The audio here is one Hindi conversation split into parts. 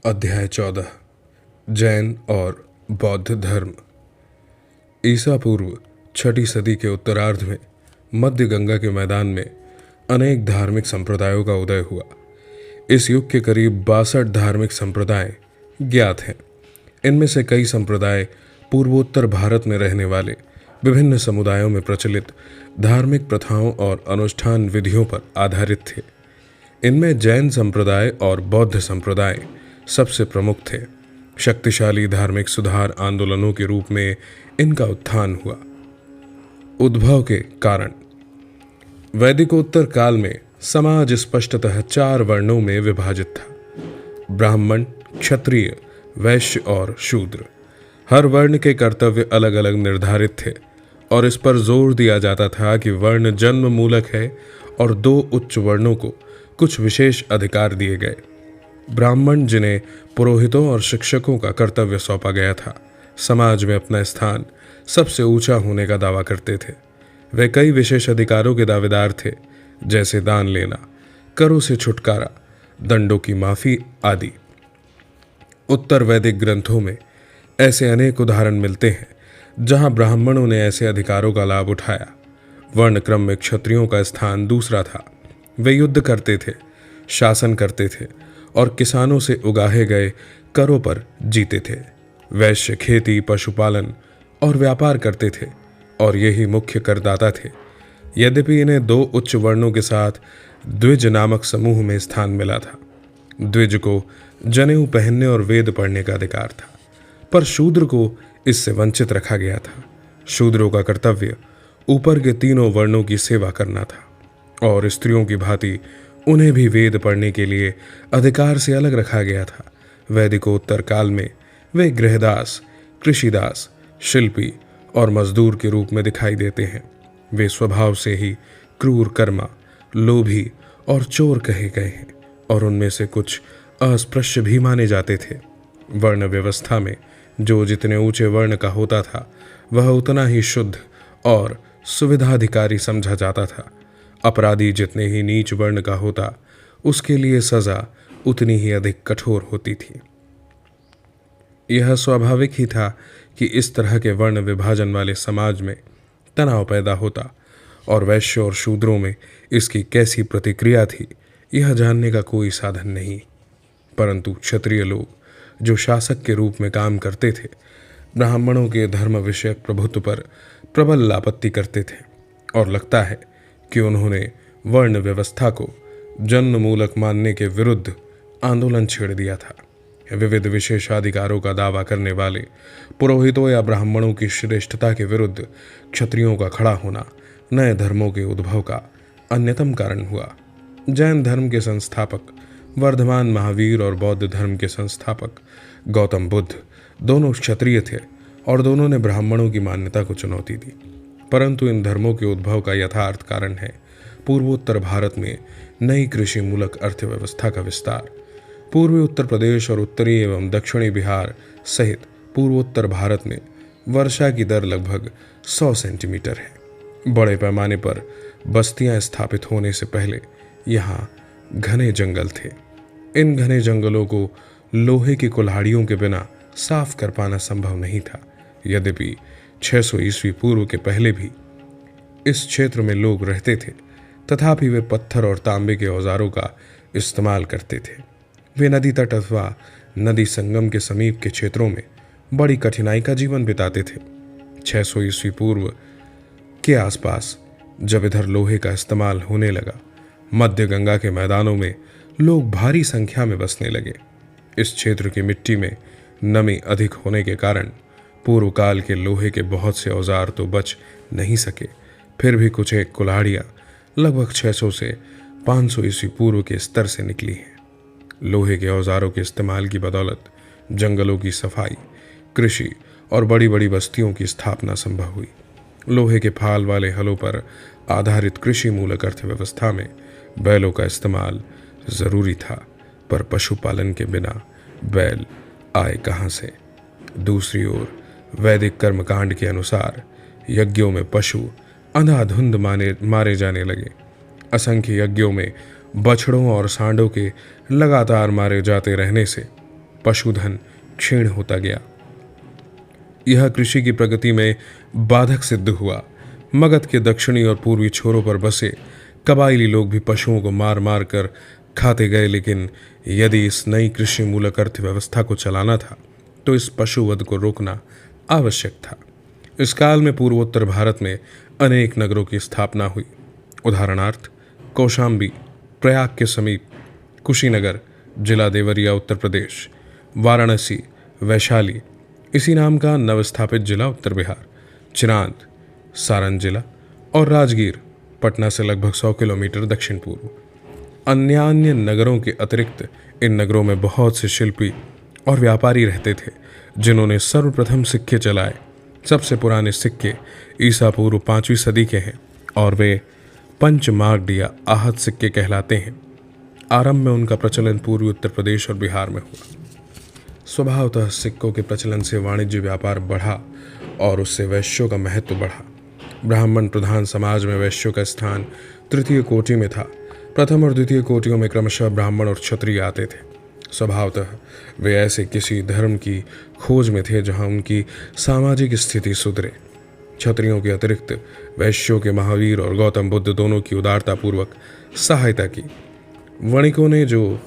अध्याय 14 जैन और बौद्ध धर्म। ईसा पूर्व 6ठी सदी के उत्तरार्ध में मध्य गंगा के मैदान में अनेक धार्मिक संप्रदायों का उदय हुआ। इस युग के करीब 62 धार्मिक संप्रदाय ज्ञात हैं। इनमें से कई संप्रदाय पूर्वोत्तर भारत में रहने वाले विभिन्न समुदायों में प्रचलित धार्मिक प्रथाओं और अनुष्ठान विधियों पर आधारित थे। इनमें जैन संप्रदाय और बौद्ध संप्रदाय सबसे प्रमुख थे। शक्तिशाली धार्मिक सुधार आंदोलनों के रूप में इनका उत्थान हुआ। उद्भव के कारण। वैदिकोत्तर काल में समाज स्पष्टतः 4 वर्णों में विभाजित था: ब्राह्मण, क्षत्रिय, वैश्य और शूद्र। हर वर्ण के कर्तव्य अलग अलग निर्धारित थे और इस पर जोर दिया जाता था कि वर्ण जन्म मूलक है और 2 उच्च वर्णों को कुछ विशेष अधिकार दिए गए। ब्राह्मण, जिन्हें पुरोहितों और शिक्षकों का कर्तव्य सौंपा गया था, समाज में अपना स्थान सबसे ऊंचा होने का दावा करते थे। वे कई विशेष अधिकारों के दावेदार थे, जैसे दान लेना, करों से छुटकारा, दंडों की माफी आदि। उत्तर वैदिक ग्रंथों में ऐसे अनेक उदाहरण मिलते हैं जहां ब्राह्मणों ने ऐसे अधिकारों का लाभ उठाया। वर्ण क्रम में क्षत्रियों का स्थान दूसरा था। वे युद्ध करते थे, शासन करते थे और किसानों से उगाहे गए करों पर जीते थे। वैश्य खेती, पशुपालन और व्यापार करते थे और यही मुख्य करदाता थे। यद्यपि इन्हें 2 उच्च वर्णों के साथ द्विज नामक समूह में स्थान मिला था। द्विज को जनेऊ पहनने और वेद पढ़ने का अधिकार था, पर शूद्र को इससे वंचित रखा गया था। शूद्रों का कर्तव्य ऊपर के 3 वर्णों की सेवा करना था और स्त्रियों की भांति उन्हें भी वेद पढ़ने के लिए अधिकार से अलग रखा गया था। वैदिकोत्तर काल में वे गृहदास, कृषिदास, शिल्पी और मजदूर के रूप में दिखाई देते हैं। वे स्वभाव से ही क्रूर, कर्मा, लोभी और चोर कहे गए हैं और उनमें से कुछ अस्पृश्य भी माने जाते थे। वर्ण व्यवस्था में जो जितने ऊंचे वर्ण का होता था, वह उतना ही शुद्ध और सुविधाधिकारी समझा जाता था। अपराधी जितने ही नीच वर्ण का होता, उसके लिए सजा उतनी ही अधिक कठोर होती थी। यह स्वाभाविक ही था कि इस तरह के वर्ण विभाजन वाले समाज में तनाव पैदा होता और वैश्य और शूद्रों में इसकी कैसी प्रतिक्रिया थी, यह जानने का कोई साधन नहीं। परंतु क्षत्रिय लोग, जो शासक के रूप में काम करते थे, ब्राह्मणों के धर्म विषयक प्रभुत्व पर प्रबल आपत्ति करते थे और लगता है कि उन्होंने वर्ण व्यवस्था को जन्म मूलक मानने के विरुद्ध आंदोलन छेड़ दिया था। विविध विशेषाधिकारों का दावा करने वाले पुरोहितों या ब्राह्मणों की श्रेष्ठता के विरुद्ध क्षत्रियों का खड़ा होना नए धर्मों के उद्भव का अन्यतम कारण हुआ। जैन धर्म के संस्थापक वर्धमान महावीर और बौद्ध धर्म के संस्थापक गौतम बुद्ध दोनों क्षत्रिय थे और दोनों ने ब्राह्मणों की मान्यता को चुनौती दी। परंतु इन धर्मों के उद्भव का यथार्थ कारण है पूर्वोत्तर भारत में नई कृषि मूलक अर्थव्यवस्था का विस्तार। पूर्वी उत्तर प्रदेश और उत्तरी एवं दक्षिणी बिहार सहित पूर्वोत्तर भारत में वर्षा की दर लगभग 100 सेंटीमीटर है। बड़े पैमाने पर बस्तियां स्थापित होने से पहले यहाँ घने जंगल थे। इन घने जंगलों को लोहे की कुल्हाड़ियों के बिना साफ कर पाना संभव नहीं था। यद्यपि 600 ईस्वी पूर्व के पहले भी इस क्षेत्र में लोग रहते थे, तथापि वे पत्थर और तांबे के औजारों का इस्तेमाल करते थे। वे नदी तट अथवा नदी संगम के समीप के क्षेत्रों में बड़ी कठिनाई का जीवन बिताते थे। 600 ईस्वी पूर्व के आसपास जब इधर लोहे का इस्तेमाल होने लगा, मध्य गंगा के मैदानों में लोग भारी संख्या में बसने लगे। इस क्षेत्र की मिट्टी में नमी अधिक होने के कारण पूर्व काल के लोहे के बहुत से औजार तो बच नहीं सके, फिर भी कुछ एक कुल्हाड़ियाँ लगभग 600 से 500 ईस्वी पूर्व के स्तर से निकली हैं। लोहे के औजारों के इस्तेमाल की बदौलत जंगलों की सफाई, कृषि और बड़ी बड़ी बस्तियों की स्थापना संभव हुई। लोहे के फाल वाले हलों पर आधारित कृषि मूलक अर्थव्यवस्था में बैलों का इस्तेमाल जरूरी था, पर पशुपालन के बिना बैल आए कहाँ से? दूसरी ओर वैदिक कर्मकांड के अनुसार यज्ञों में पशु अंधाधुंध मारे जाने लगे। असंख्य यज्ञों में बछड़ों और सांडों के लगातार मारे जाते रहने से पशुधन क्षीण होता गया। यह कृषि की प्रगति में बाधक सिद्ध हुआ। मगध के दक्षिणी और पूर्वी छोरों पर बसे कबायली लोग भी पशुओं को मार मार कर खाते गए, लेकिन यदि इस नई कृषि मूलक अर्थव्यवस्था को चलाना था तो इस पशुवध को रोकना आवश्यक था। इस काल में पूर्वोत्तर भारत में अनेक नगरों की स्थापना हुई। उदाहरणार्थ कौशाम्बी प्रयाग के समीप, कुशीनगर जिला देवरिया उत्तर प्रदेश, वाराणसी वैशाली इसी नाम का नवस्थापित जिला उत्तर बिहार, चिरांद सारण जिला और राजगीर पटना से लगभग 100 किलोमीटर दक्षिण पूर्व। अन्य नगरों के अतिरिक्त इन नगरों में बहुत से शिल्पी और व्यापारी रहते थे जिन्होंने सर्वप्रथम सिक्के चलाए। सबसे पुराने सिक्के ईसा पूर्व 5वीं सदी के हैं और वे पंचमार्ग या आहत सिक्के कहलाते हैं। आरंभ में उनका प्रचलन पूर्वी उत्तर प्रदेश और बिहार में हुआ। स्वभावतः सिक्कों के प्रचलन से वाणिज्य व्यापार बढ़ा और उससे वैश्यों का महत्व बढ़ा। ब्राह्मण प्रधान समाज में वैश्यों का स्थान तृतीय कोटि में था। प्रथम और द्वितीय कोटियों में क्रमशः ब्राह्मण और क्षत्रिय आते थे। स्वभावतः वे ऐसे किसी धर्म की खोज में थे जहां उनकी सामाजिक स्थिति सुधरे। क्षत्रियों के अतिरिक्त वैश्यों के महावीर और गौतम बुद्ध दोनों की उदारतापूर्वक सहायता की। वणिकों ने जो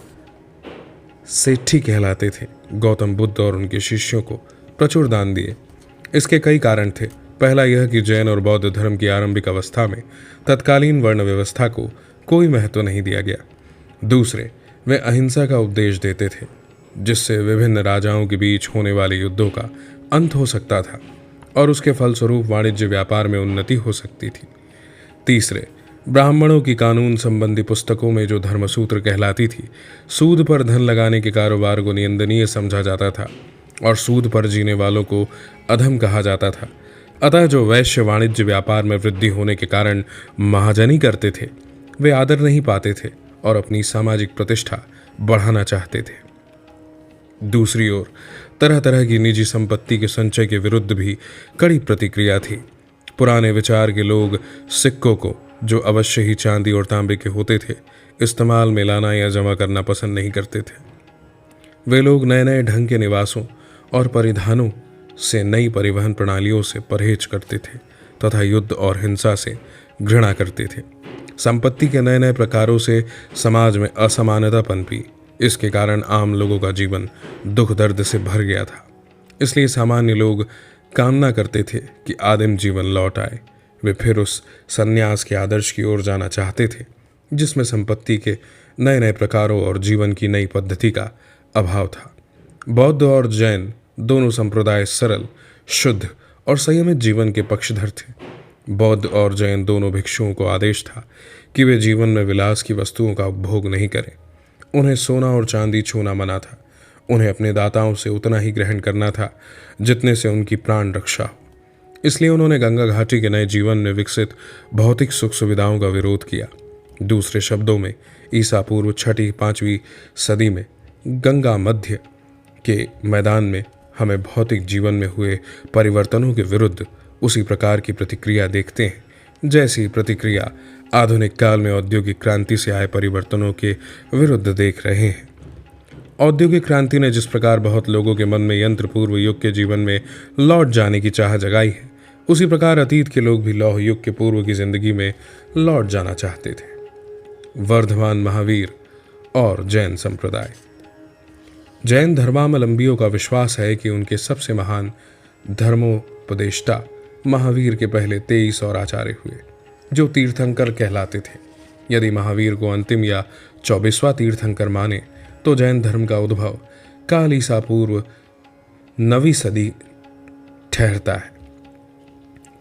सेठी कहलाते थे, गौतम बुद्ध और उनके शिष्यों को प्रचुर दान दिए। इसके कई कारण थे। पहला यह कि जैन और बौद्ध धर्म की आरंभिक अवस्था में तत्कालीन वर्ण व्यवस्था को कोई महत्व नहीं दिया गया। दूसरे, वे अहिंसा का उपदेश देते थे जिससे विभिन्न राजाओं के बीच होने वाले युद्धों का अंत हो सकता था और उसके फलस्वरूप वाणिज्य व्यापार में उन्नति हो सकती थी। तीसरे, ब्राह्मणों की कानून संबंधी पुस्तकों में जो धर्मसूत्र कहलाती थी, सूद पर धन लगाने के कारोबार को निंदनीय समझा जाता था और सूद पर जीने वालों को अधम कहा जाता था। अतः जो वैश्य वाणिज्य व्यापार में वृद्धि होने के कारण महाजनी करते थे, वे आदर नहीं पाते थे और अपनी सामाजिक प्रतिष्ठा बढ़ाना चाहते थे। दूसरी ओर तरह तरह की निजी संपत्ति के संचय के विरुद्ध भी कड़ी प्रतिक्रिया थी। पुराने विचार के लोग सिक्कों को, जो अवश्य ही चांदी और तांबे के होते थे, इस्तेमाल में लाना या जमा करना पसंद नहीं करते थे। वे लोग नए नए ढंग के निवासों और परिधानों से, नई परिवहन प्रणालियों से परहेज करते थे तथा युद्ध और हिंसा से घृणा करते थे। संपत्ति के नए नए प्रकारों से समाज में असमानता पनपी। इसके कारण आम लोगों का जीवन दुख दर्द से भर गया था। इसलिए सामान्य लोग कामना करते थे कि आदिम जीवन लौट आए। वे फिर उस संन्यास के आदर्श की ओर जाना चाहते थे जिसमें संपत्ति के नए नए प्रकारों और जीवन की नई पद्धति का अभाव था। बौद्ध और जैन दोनों संप्रदाय सरल, शुद्ध और संयमित जीवन के पक्षधर थे। बौद्ध और जैन दोनों भिक्षुओं को आदेश था कि वे जीवन में विलास की वस्तुओं का उपभोग नहीं करें। उन्हें सोना और चांदी छूना मना था। उन्हें अपने दाताओं से उतना ही ग्रहण करना था जितने से उनकी प्राण रक्षा हो। इसलिए उन्होंने गंगा घाटी के नए जीवन में विकसित भौतिक सुख सुविधाओं का विरोध किया। दूसरे शब्दों में, ईसा पूर्व 6वीं-5वीं सदी में गंगा मध्य के मैदान में हमें भौतिक जीवन में हुए परिवर्तनों के विरुद्ध उसी प्रकार की प्रतिक्रिया देखते हैं जैसी प्रतिक्रिया आधुनिक काल में औद्योगिक क्रांति से आए परिवर्तनों के विरुद्ध देख रहे हैं। औद्योगिक क्रांति ने जिस प्रकार बहुत लोगों के मन में यंत्र पूर्व युग के जीवन में लौट जाने की चाह जगाई है, उसी प्रकार अतीत के लोग भी लौह युग के पूर्व की जिंदगी में लौट जाना चाहते थे। वर्धमान महावीर और जैन संप्रदाय। जैन धर्मावलंबियों का विश्वास है कि उनके सबसे महान धर्मोपदेष्टा महावीर के पहले 23 और आचार्य हुए जो तीर्थंकर कहलाते थे। यदि महावीर को अंतिम या 24वां तीर्थंकर माने तो जैन धर्म का उद्भव काल ईसा पूर्व 9वीं सदी ठहरता है।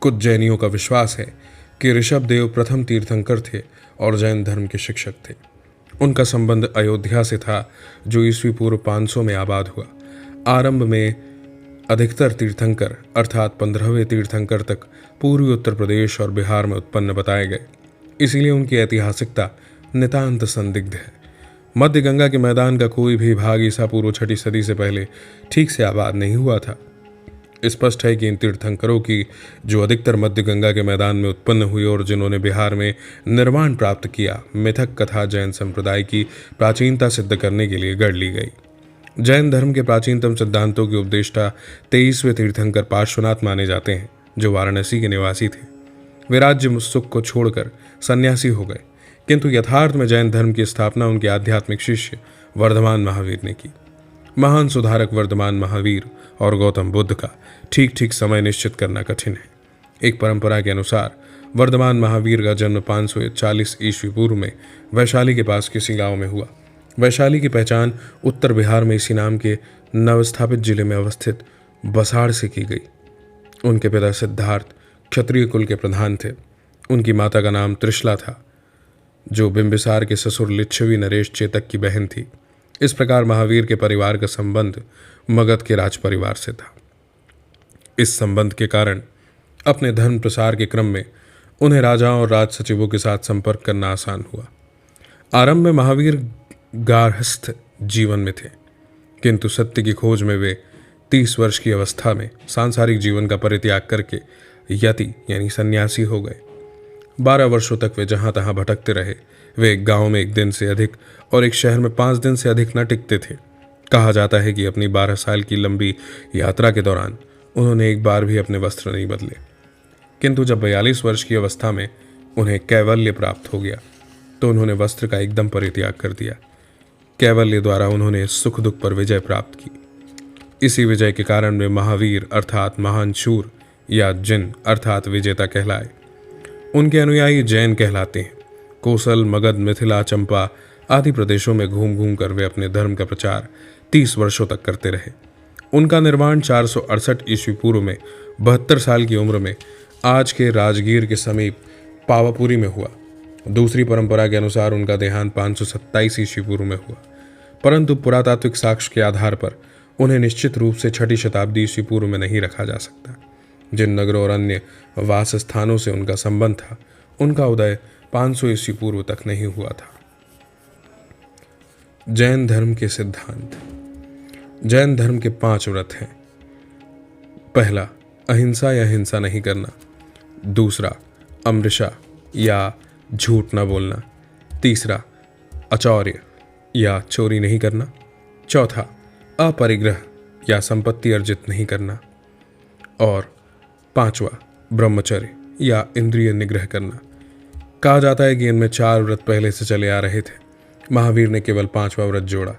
कुछ जैनियों का विश्वास है कि ऋषभदेव प्रथम तीर्थंकर थे और जैन धर्म के शिक्षक थे। उनका संबंध अयोध्या से था जो ईस्वी पूर्व 500 में आबाद हुआ। आरंभ में अधिकतर तीर्थंकर अर्थात 15वें तीर्थंकर तक पूर्वी उत्तर प्रदेश और बिहार में उत्पन्न बताए गए। इसीलिए उनकी ऐतिहासिकता नितांत संदिग्ध है। मध्य गंगा के मैदान का कोई भी भाग ईसा पूर्व 6वीं सदी से पहले ठीक से आबाद नहीं हुआ था। स्पष्ट है कि इन तीर्थंकरों की, जो अधिकतर मध्य गंगा के मैदान में उत्पन्न हुई और जिन्होंने बिहार में निर्वाण प्राप्त किया, मिथक कथा जैन संप्रदाय की प्राचीनता सिद्ध करने के लिए गढ़ ली गई। जैन धर्म के प्राचीनतम सिद्धांतों के उपदेष्टा 23वें तीर्थंकर पार्श्वनाथ माने जाते हैं, जो वाराणसी के निवासी थे। वे राज्य सुख को छोड़कर सन्यासी हो गए, किंतु यथार्थ में जैन धर्म की स्थापना उनके आध्यात्मिक शिष्य वर्धमान महावीर ने की। महान सुधारक वर्धमान महावीर और गौतम बुद्ध का ठीक ठीक समय निश्चित करना कठिन है। एक परंपरा के अनुसार वर्धमान महावीर का जन्म 540 ईस्वी पूर्व में वैशाली के पास किसी गांव में हुआ। वैशाली की पहचान उत्तर बिहार में इसी नाम के नवस्थापित जिले में अवस्थित बसाड़ से की गई। उनके पिता सिद्धार्थ क्षत्रिय कुल के प्रधान थे। उनकी माता का नाम त्रिशला था, जो बिंबिसार के ससुर लिच्छवी नरेश चेतक की बहन थी। इस प्रकार महावीर के परिवार का संबंध मगध के राज परिवार से था। इस संबंध के कारण अपने धर्म प्रसार के क्रम में उन्हें राजाओं और राज सचिवों के साथ संपर्क करना आसान हुआ। आरंभ में महावीर गार्हस्थ जीवन में थे, किंतु सत्य की खोज में वे 30 वर्ष की अवस्था में सांसारिक जीवन का परित्याग करके यति यानी सन्यासी हो गए। 12 वर्षों तक वे जहां तहां भटकते रहे। वे एक गांव में 1 दिन से अधिक और एक शहर में 5 दिन से अधिक न टिकते थे। कहा जाता है कि अपनी 12 साल की लंबी यात्रा के दौरान उन्होंने एक बार भी अपने वस्त्र नहीं बदले, किंतु जब 42 वर्ष की अवस्था में उन्हें कैवल्य प्राप्त हो गया तो उन्होंने वस्त्र का एकदम परित्याग कर दिया। कैवल्य द्वारा उन्होंने सुख दुख पर विजय प्राप्त की। इसी विजय के कारण वे महावीर अर्थात महान शूर या जिन अर्थात विजेता कहलाए। उनके अनुयायी जैन कहलाते हैं। कोसल, मगध, मिथिला, चंपा आदि प्रदेशों में घूम घूम कर वे अपने धर्म का प्रचार 30 वर्षों तक करते रहे। उनका निर्माण 468 ईस्वी पूर्व में 72 साल की उम्र में आज के राजगीर के समीप पावापुरी में हुआ। दूसरी परंपरा के अनुसार उनका देहांत 527 ईस्वी पूर्व में हुआ, परंतु पुरातात्विक साक्ष्य के आधार पर उन्हें निश्चित रूप से 6ठी शताब्दी ईस्वी पूर्व में नहीं रखा जा सकता। जिन नगरों और अन्य वास स्थानों से उनका संबंध था, उनका उदय 500 ईस्वी पूर्व तक नहीं हुआ था। जैन धर्म के सिद्धांत। जैन धर्म के 5 व्रत हैं। पहला, अहिंसा या हिंसा नहीं करना। दूसरा, अमृषा या झूठ न बोलना। तीसरा, अचौर्य या चोरी नहीं करना। चौथा, अपरिग्रह या संपत्ति अर्जित नहीं करना। और 5वां, ब्रह्मचर्य या इंद्रिय निग्रह करना। कहा जाता है कि इनमें 4 व्रत पहले से चले आ रहे थे। महावीर ने केवल 5वां व्रत जोड़ा।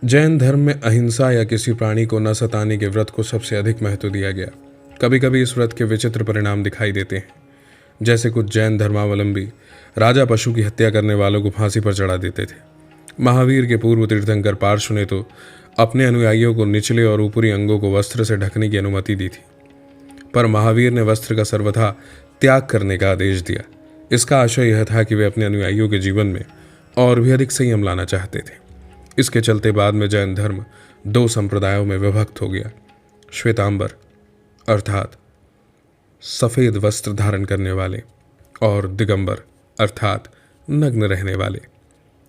जैन धर्म में अहिंसा या किसी प्राणी को न सताने के व्रत को सबसे अधिक महत्व दिया गया। कभी कभी इस व्रत के विचित्र परिणाम दिखाई देते हैं, जैसे कुछ जैन धर्मावलंबी राजा पशु की हत्या करने वालों को फांसी पर चढ़ा देते थे। महावीर के पूर्व तीर्थंकर पार्श्व ने तो अपने अनुयायियों को निचले और ऊपरी अंगों को वस्त्र से ढकने की अनुमति दी थी, पर महावीर ने वस्त्र का सर्वथा त्याग करने का आदेश दिया। इसका आशय यह था कि वे अपने अनुयायियों के जीवन में और भी अधिक संयम लाना चाहते थे। इसके चलते बाद में जैन धर्म 2 संप्रदायों में विभक्त हो गया। श्वेतांबर अर्थात सफेद वस्त्र धारण करने वाले और दिगंबर अर्थात नग्न रहने वाले।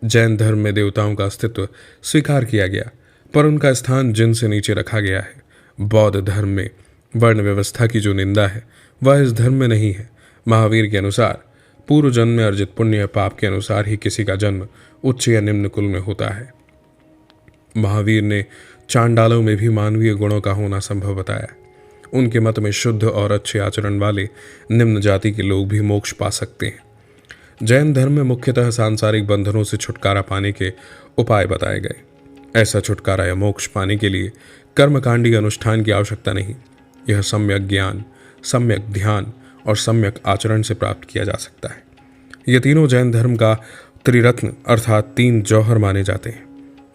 जैन धर्म में देवताओं का अस्तित्व स्वीकार किया गया, पर उनका स्थान जिन से नीचे रखा गया है। बौद्ध धर्म में वर्ण व्यवस्था की जो निंदा है वह इस धर्म में नहीं है। महावीर के अनुसार पूर्व जन्म में अर्जित पुण्य या पाप के अनुसार ही किसी का जन्म उच्च या निम्न कुल में होता है। महावीर ने चांडालों में भी मानवीय गुणों का होना संभव बताया। उनके मत में शुद्ध और अच्छे आचरण वाले निम्न जाति के लोग भी मोक्ष पा सकते हैं। जैन धर्म में मुख्यतः सांसारिक बंधनों से छुटकारा पाने के उपाय बताए गए। ऐसा छुटकारा या मोक्ष पाने के लिए कर्मकांडी अनुष्ठान की आवश्यकता नहीं। यह सम्यक ज्ञान, सम्यक ध्यान और सम्यक आचरण से प्राप्त किया जा सकता है। ये तीनों जैन धर्म का त्रिरत्न अर्थात 3 जौहर माने जाते हैं।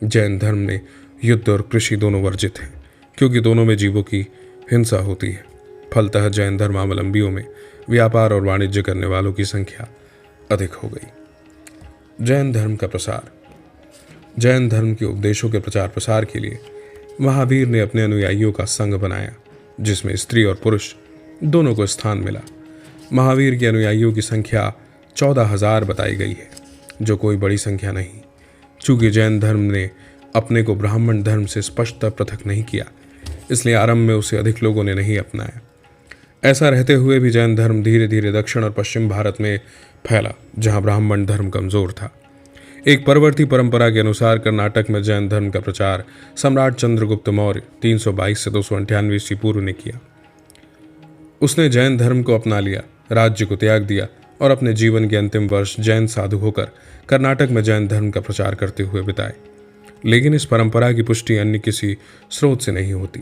जैन धर्म में युद्ध और कृषि दोनों वर्जित हैं, क्योंकि दोनों में जीवों की हिंसा होती है। फलतः जैन धर्मावलंबियों में व्यापार और वाणिज्य करने वालों की संख्या अधिक हो गई। जैन धर्म का प्रसार। जैन धर्म के उपदेशों के प्रचार प्रसार के लिए महावीर ने अपने अनुयायियों का संघ बनाया, जिसमें स्त्री और पुरुष दोनों को स्थान मिला। महावीर के अनुयायियों की संख्या 14,000 बताई गई है, जो कोई बड़ी संख्या नहीं। चूंकि जैन धर्म ने अपने को ब्राह्मण धर्म से स्पष्टतः पृथक नहीं किया, इसलिए आरंभ में उसे अधिक लोगों ने नहीं अपनाया। ऐसा रहते हुए भी जैन धर्म धीरे धीरे दक्षिण और पश्चिम भारत में फैला, जहां ब्राह्मण धर्म कमजोर था। एक परवर्ती परंपरा के अनुसार कर्नाटक में जैन धर्म का प्रचार सम्राट चंद्रगुप्त मौर्य 322 से 298 ईस्वी पूर्व ने किया। उसने जैन धर्म को अपना लिया, राज्य को त्याग दिया और अपने जीवन के अंतिम वर्ष जैन साधु होकर कर्नाटक में जैन धर्म का प्रचार करते हुए बिताए। लेकिन इस परंपरा की पुष्टि अन्य किसी स्रोत से नहीं होती।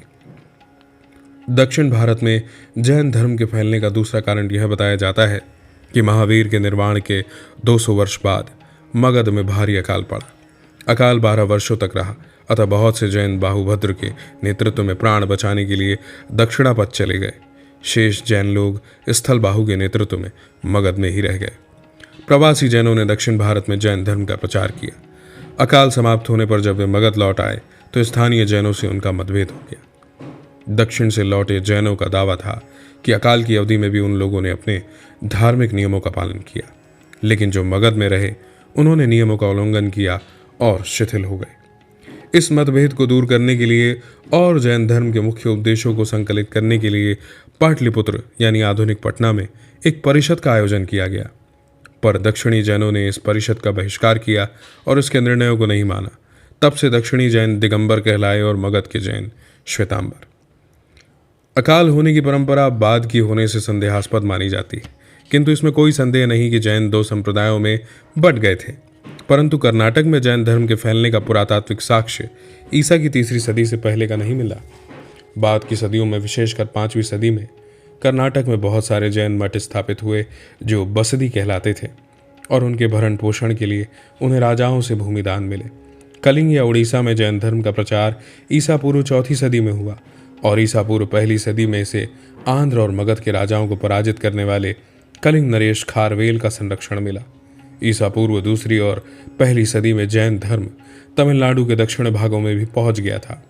दक्षिण भारत में जैन धर्म के फैलने का दूसरा कारण यह बताया जाता है कि महावीर के निर्वाण के 200 वर्ष बाद मगध में भारी अकाल पड़ा। अकाल 12 वर्षों तक रहा, अतः बहुत से जैन बाहुभद्र के नेतृत्व में प्राण बचाने के लिए दक्षिणापथ चले गए। शेष जैन लोग स्थल बाहु के नेतृत्व में मगध में ही रह गए। प्रवासी जैनों ने दक्षिण भारत में जैन धर्म का प्रचार किया। अकाल समाप्त होने पर जब वे मगध लौट आए तो स्थानीय जैनों से उनका मतभेद हो गया। दक्षिण से लौटे जैनों का दावा था कि अकाल की अवधि में भी उन लोगों ने अपने धार्मिक नियमों का पालन किया, लेकिन जो मगध में रहे उन्होंने नियमों का उल्लंघन किया और शिथिल हो गए। इस मतभेद को दूर करने के लिए और जैन धर्म के मुख्य उपदेशों को संकलित करने के लिए पाटलिपुत्र यानी आधुनिक पटना में एक परिषद का आयोजन किया गया, पर दक्षिणी जैनों ने इस परिषद का बहिष्कार किया और इसके निर्णयों को नहीं माना। तब से दक्षिणी जैन दिगंबर कहलाए और मगध के जैन श्वेतांबर। अकाल होने की परंपरा बाद की होने से संदेहास्पद मानी जाती है, किंतु इसमें कोई संदेह नहीं कि जैन दो संप्रदायों में बंट गए थे। परंतु कर्नाटक में जैन धर्म के फैलने का पुरातात्विक साक्ष्य ईसा की 3री सदी से पहले का नहीं मिला। बाद की सदियों में, विशेषकर 5वीं सदी में, कर्नाटक में बहुत सारे जैन मठ स्थापित हुए जो बसदी कहलाते थे और उनके भरण पोषण के लिए उन्हें राजाओं से भूमि दान मिले। कलिंग या उड़ीसा में जैन धर्म का प्रचार ईसा पूर्व 4वीं सदी में हुआ और ईसा पूर्व 1ली सदी में से आंध्र और मगध के राजाओं को पराजित करने वाले कलिंग नरेश खारवेल का संरक्षण मिला। ईसा पूर्व 2री और 1ली सदी में जैन धर्म तमिलनाडु के दक्षिण भागों में भी पहुंच गया था।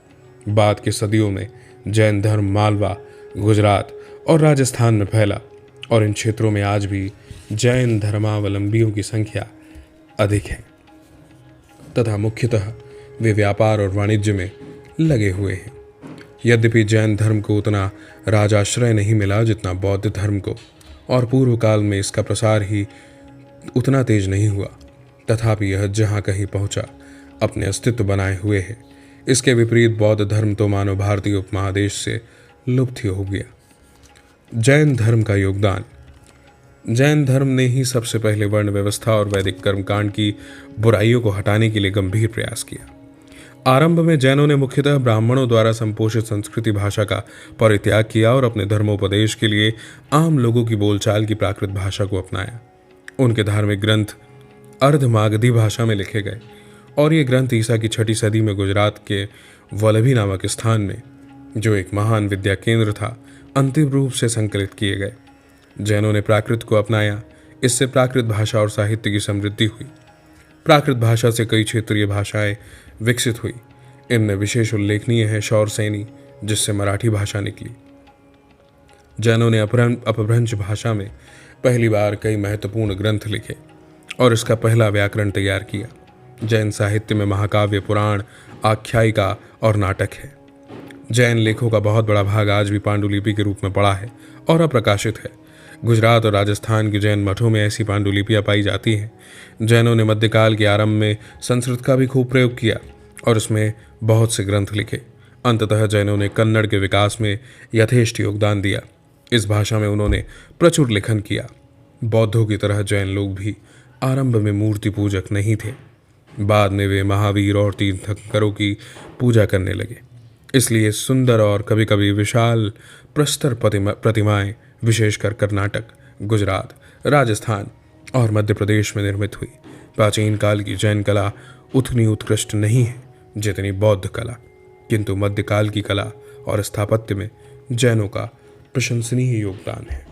बाद के सदियों में जैन धर्म मालवा, गुजरात और राजस्थान में फैला और इन क्षेत्रों में आज भी जैन धर्मावलंबियों की संख्या अधिक है तथा मुख्यतः वे व्यापार और वाणिज्य में लगे हुए हैं। यद्यपि जैन धर्म को उतना राजाश्रय नहीं मिला जितना बौद्ध धर्म को, और पूर्व काल में इसका प्रसार ही उतना तेज नहीं हुआ, तथापि यह जहाँ कहीं पहुँचा अपने अस्तित्व बनाए हुए है। इसके विपरीत बौद्ध धर्म तो मानो भारतीय उपमहादेश से लुप्त ही हो गया। जैन धर्म का योगदान। जैन धर्म ने ही सबसे पहले वर्ण व्यवस्था और वैदिक कर्मकांड की बुराइयों को हटाने के लिए गंभीर प्रयास किया। आरंभ में जैनों ने मुख्यतः ब्राह्मणों द्वारा संपोषित संस्कृति भाषा का परित्याग किया और अपने धर्मोपदेश के लिए आम लोगों की बोलचाल की प्राकृत भाषा को अपनाया। उनके धार्मिक ग्रंथ अर्धमागधी भाषा में लिखे गए और ये ग्रंथ ईसा की 6ठी सदी में गुजरात के वल्लभी नामक स्थान में, जो एक महान विद्या केंद्र था, अंतिम रूप से संकलित किए गए। जैनों ने प्राकृत को अपनाया। इससे प्राकृत भाषा और साहित्य की समृद्धि हुई। प्राकृत भाषा से कई क्षेत्रीय भाषाएं विकसित हुई। इनमें विशेष उल्लेखनीय है शौरसेनी, जिससे मराठी भाषा निकली। जैनों ने अपभ्रंश भाषा में पहली बार कई महत्वपूर्ण ग्रंथ लिखे और इसका पहला व्याकरण तैयार किया। जैन साहित्य में महाकाव्य, पुराण, आख्यायिका और नाटक है। जैन लेखों का बहुत बड़ा भाग आज भी पांडुलिपि के रूप में पड़ा है और अप्रकाशित है। गुजरात और राजस्थान के जैन मठों में ऐसी पांडुलिपियां पाई जाती हैं। जैनों ने मध्यकाल के आरंभ में संस्कृत का भी खूब प्रयोग किया और उसमें बहुत से ग्रंथ लिखे। अंततः जैनों ने कन्नड़ के विकास में यथेष्ट योगदान दिया। इस भाषा में उन्होंने प्रचुर लेखन किया। बौद्धों की तरह जैन लोग भी आरंभ में मूर्ति पूजक नहीं थे। बाद में वे महावीर और तीर्थंकरों की पूजा करने लगे। इसलिए सुंदर और कभी कभी विशाल प्रस्तर प्रतिमाएं विशेषकर कर्नाटक, गुजरात, राजस्थान और मध्य प्रदेश में निर्मित हुई। प्राचीन काल की जैन कला उतनी उत्कृष्ट नहीं है जितनी बौद्ध कला, किंतु मध्यकाल की कला और स्थापत्य में जैनों का प्रशंसनीय योगदान है।